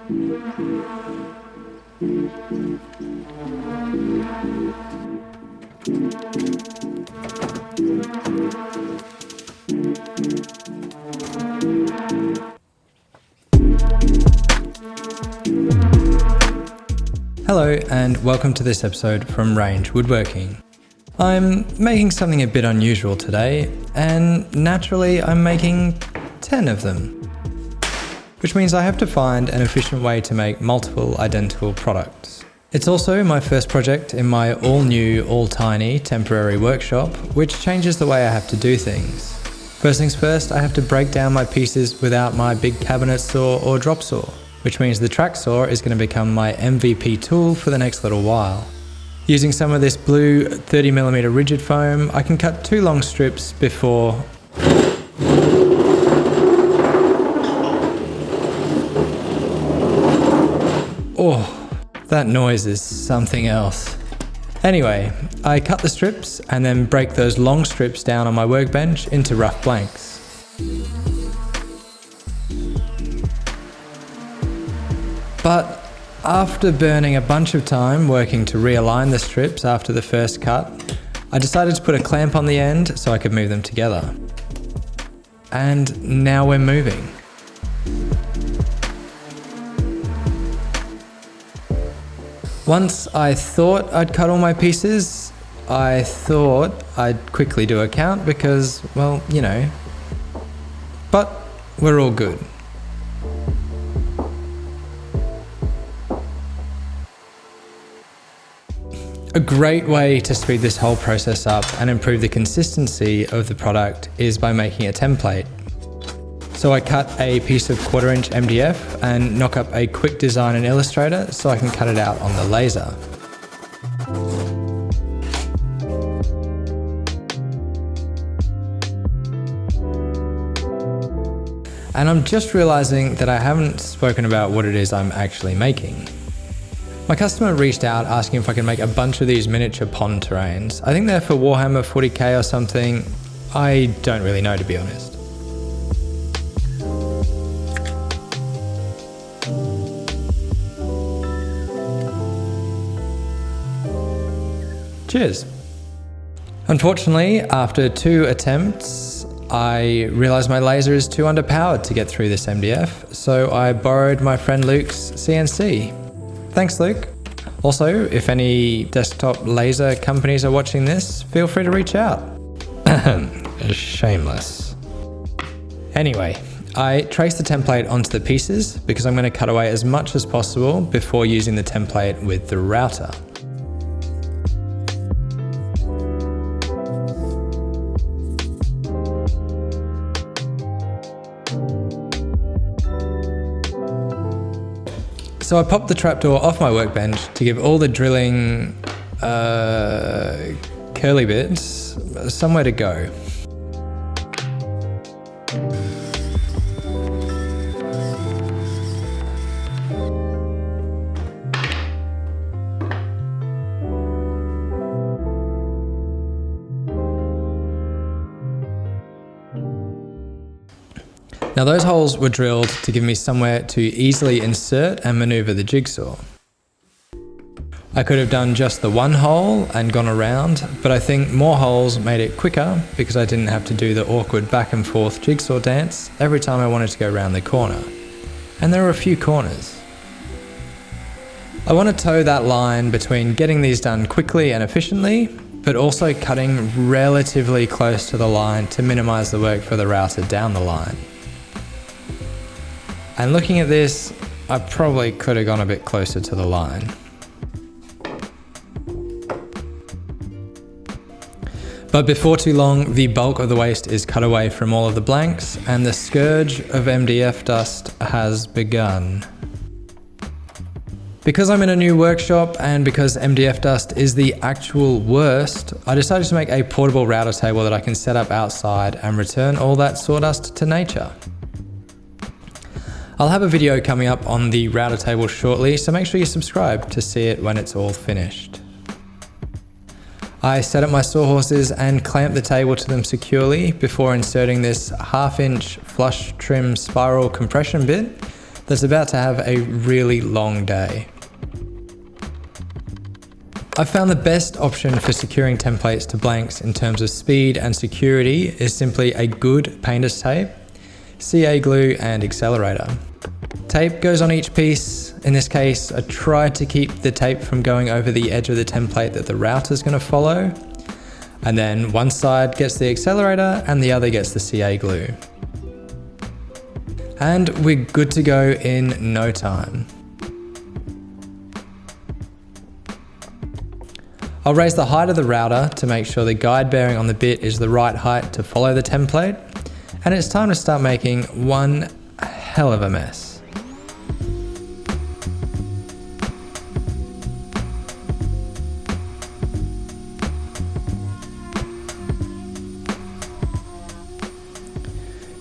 Hello and welcome to this episode from Range Woodworking. I'm making something a bit unusual today, and naturally I'm making 10 of them. Which means I have to find an efficient way to make multiple identical products. It's also my first project in my all-new, all-tiny temporary workshop, which changes the way I have to do things. First things first, I have to break down my pieces without my big cabinet saw or drop saw, which means the track saw is going to become my MVP tool for the next little while. Using some of this blue 30mm rigid foam, I can cut 2 long strips before... Oh, that noise is something else. Anyway, I cut the strips and then break those long strips down on my workbench into rough blanks. But after burning a bunch of time working to realign the strips after the first cut, I decided to put a clamp on the end so I could move them together. And now we're moving. Once I thought I'd cut all my pieces, I thought I'd quickly do a count because, well, you know. But we're all good. A great way to speed this whole process up and improve the consistency of the product is by making a template. So I cut a piece of 1/4" MDF and knock up a quick design in Illustrator so I can cut it out on the laser. And I'm just realizing that I haven't spoken about what it is I'm actually making. My customer reached out asking if I could make a bunch of these miniature pond terrains. I think they're for Warhammer 40k or something. I don't really know, to be honest. Cheers. Unfortunately, after 2 attempts, I realized my laser is too underpowered to get through this MDF, so I borrowed my friend Luke's CNC. Thanks, Luke. Also, if any desktop laser companies are watching this, feel free to reach out. Shameless. Anyway, I traced the template onto the pieces because I'm going to cut away as much as possible before using the template with the router. So I popped the trapdoor off my workbench to give all the drilling curly bits somewhere to go. Now those holes were drilled to give me somewhere to easily insert and maneuver the jigsaw. I could have done just the 1 hole and gone around, but I think more holes made it quicker because I didn't have to do the awkward back and forth jigsaw dance every time I wanted to go around the corner. And there were a few corners. I want to toe that line between getting these done quickly and efficiently, but also cutting relatively close to the line to minimize the work for the router down the line. And looking at this, I probably could have gone a bit closer to the line. But before too long, the bulk of the waste is cut away from all of the blanks, and the scourge of MDF dust has begun. Because I'm in a new workshop and because MDF dust is the actual worst, I decided to make a portable router table that I can set up outside and return all that sawdust to nature. I'll have a video coming up on the router table shortly, so make sure you subscribe to see it when it's all finished. I set up my sawhorses and clamped the table to them securely before inserting this 1/2" flush trim spiral compression bit that's about to have a really long day. I found the best option for securing templates to blanks in terms of speed and security is simply a good painter's tape, CA glue and accelerator. Tape goes on each piece. In this case, I tried to keep the tape from going over the edge of the template that the router is going to follow. And then one side gets the accelerator and the other gets the CA glue. And we're good to go in no time. I'll raise the height of the router to make sure the guide bearing on the bit is the right height to follow the template, and it's time to start making one hell of a mess.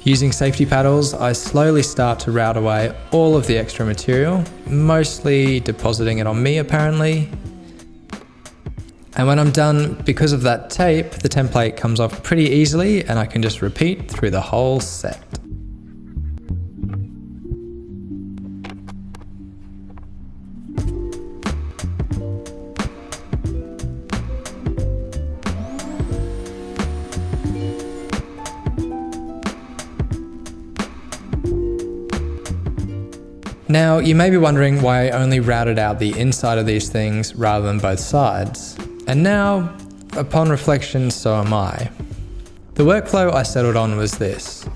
Using safety paddles, I slowly start to route away all of the extra material, mostly depositing it on me apparently. And when I'm done, because of that tape, the template comes off pretty easily and I can just repeat through the whole set. Now, you may be wondering why I only routed out the inside of these things rather than both sides. And now, upon reflection, so am I. The workflow I settled on was this: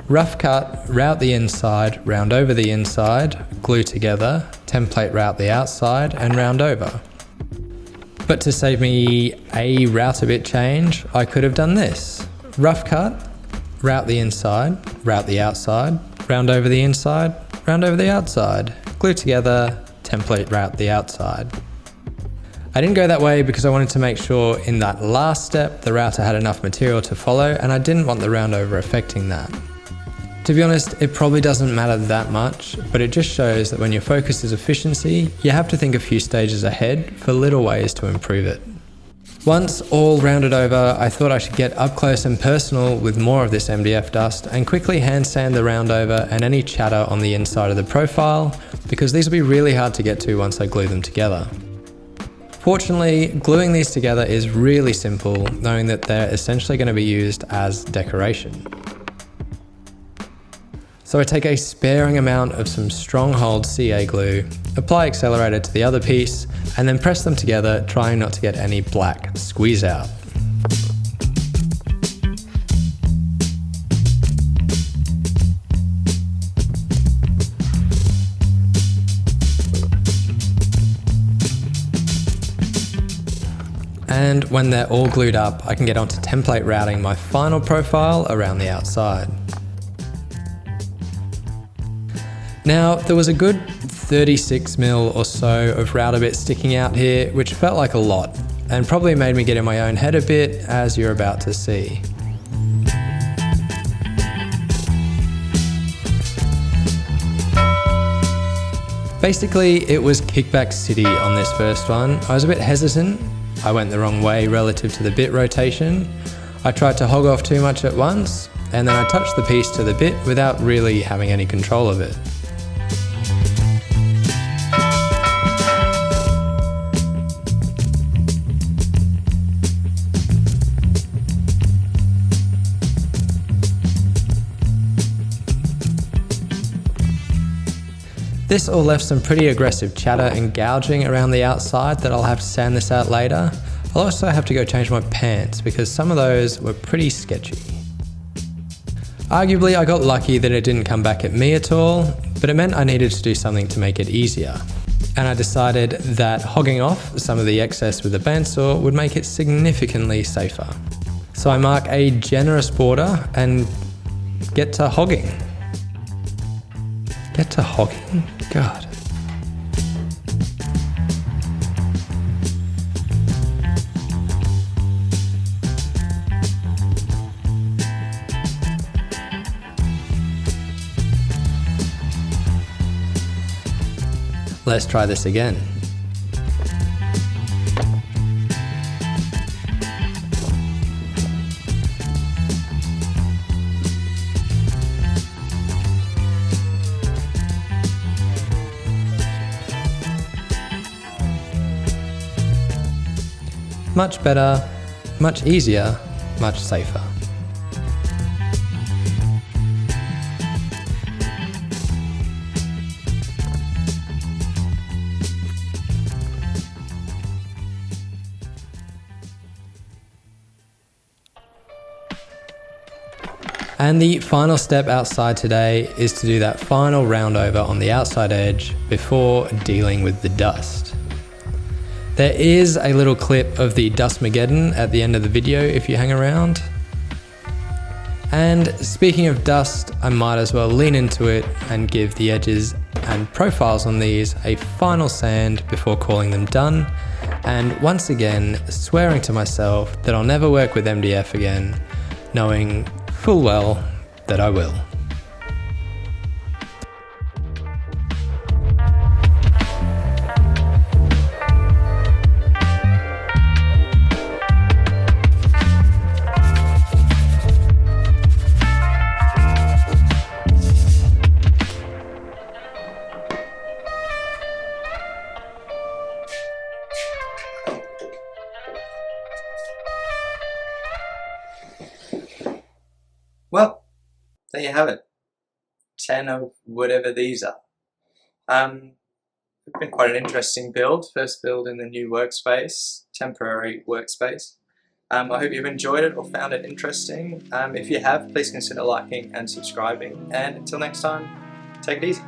rough cut, route the inside, round over the inside, glue together, template route the outside, and round over. But to save me a router bit change, I could have done this: rough cut, route the inside, route the outside, round over the inside, round over the outside, glue together, template route the outside. I didn't go that way because I wanted to make sure in that last step the router had enough material to follow, and I didn't want the round over affecting that. To be honest, it probably doesn't matter that much, but it just shows that when your focus is efficiency, you have to think a few stages ahead for little ways to improve it. Once all rounded over, I thought I should get up close and personal with more of this MDF dust and quickly hand sand the round over and any chatter on the inside of the profile, because these will be really hard to get to once I glue them together. Fortunately, gluing these together is really simple, knowing that they're essentially going to be used as decoration. So I take a sparing amount of some Stronghold CA glue, apply accelerator to the other piece, and then press them together, trying not to get any black squeeze out. And when they're all glued up, I can get onto template routing my final profile around the outside. Now, there was a good 36mm or so of router bit sticking out here, which felt like a lot, and probably made me get in my own head a bit, as you're about to see. Basically, it was kickback city on this first one. I was a bit hesitant. I went the wrong way relative to the bit rotation. I tried to hog off too much at once, and then I touched the piece to the bit without really having any control of it. This all left some pretty aggressive chatter and gouging around the outside that I'll have to sand this out later. I'll also have to go change my pants because some of those were pretty sketchy. Arguably, I got lucky that it didn't come back at me at all, but it meant I needed to do something to make it easier. And I decided that hogging off some of the excess with a bandsaw would make it significantly safer. So I mark a generous border and get to hogging. Get to hogging? God. Let's try this again. much better, much easier, much safer. And the final step outside today is to do that final round over on the outside edge before dealing with the dust. There is a little clip of the Dustmageddon at the end of the video if you hang around. And speaking of dust, I might as well lean into it and give the edges and profiles on these a final sand before calling them done. And once again, swearing to myself that I'll never work with MDF again, knowing full well that I will. Well, there you have it. 10 of whatever these are. It's been quite an interesting build. First build in the new workspace, temporary workspace. I hope you've enjoyed it or found it interesting. If you have, please consider liking and subscribing. And until next time, take it easy.